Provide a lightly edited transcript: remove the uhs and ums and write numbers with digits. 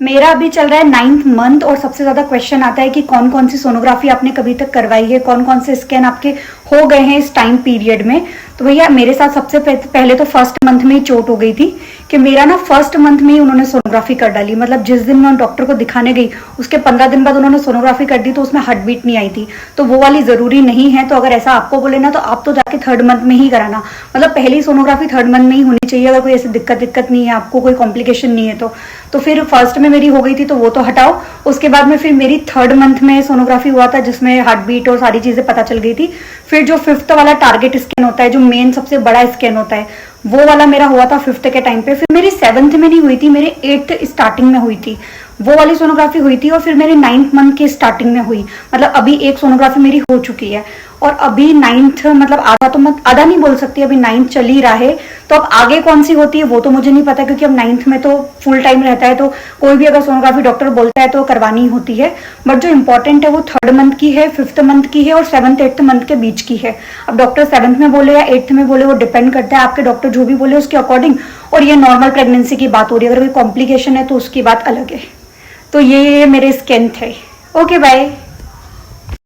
मेरा अभी चल रहा है 9th मंथ और सबसे ज्यादा क्वेश्चन आता है कि कौन कौन सी सोनोग्राफी आपने कभी तक करवाई है, कौन कौन से स्कैन आपके हो गए हैं इस टाइम पीरियड में। तो भैया मेरे साथ सबसे पहले तो फर्स्ट मंथ में ही चोट हो गई थी कि मेरा ना फर्स्ट मंथ में ही उन्होंने सोनोग्राफी कर डाली। मतलब जिस दिन मैं डॉक्टर को दिखाने गई उसके 15 दिन बाद उन्होंने सोनोग्राफी कर दी, तो उसमें हार्ट बीट नहीं आई थी। तो वो वाली जरूरी नहीं है। तो अगर ऐसा आपको बोले ना तो आप तो जाके 3rd मंथ में ही कराना। मतलब पहली सोनोग्राफी 3rd मंथ में ही होनी चाहिए। अगर कोई ऐसी दिक्कत नहीं है आपको, कोई कॉम्प्लिकेशन नहीं है तो फिर फर्स्ट में मेरी हो गई थी तो वो तो हटाओ। उसके बाद में फिर मेरी 3rd मंथ में सोनोग्राफी हुआ था जिसमें हार्ट बीट और सारी चीजें पता चल गई थी। फिर जो 5th वाला टारगेट स्कैन होता है, जो मेन सबसे बड़ा स्कैन होता है, वो वाला मेरा हुआ था 5th के टाइम पे। फिर मेरी 7th में नहीं हुई थी, मेरे 8th स्टार्टिंग में हुई थी वो वाली सोनोग्राफी हुई थी। और फिर मेरी 9th मंथ की स्टार्टिंग में हुई। मतलब अभी एक सोनोग्राफी मेरी हो चुकी है और अभी 9th मतलब आधा नहीं बोल सकती, अभी 9th चल ही रहा है। तो अब आगे कौन सी होती है वो तो मुझे नहीं पता, क्योंकि अब 9th में तो फुल टाइम रहता है। तो कोई भी अगर सोनोग्राफी डॉक्टर बोलता है तो करवानी होती है। बट जो इंपॉर्टेंट है वो 3rd मंथ की है, 5th मंथ की है और 7th 8th मंथ के बीच की है। अब डॉक्टर 7th में बोले या 8th में बोले वो डिपेंड करता है आपके डॉक्टर जो भी बोले उसके अकॉर्डिंग। और ये नॉर्मल प्रेगनेंसी की बात हो रही है, अगर कोई कॉम्प्लिकेशन है तो उसकी बात अलग है। तो ये मेरे स्कैन थे। Okay bye.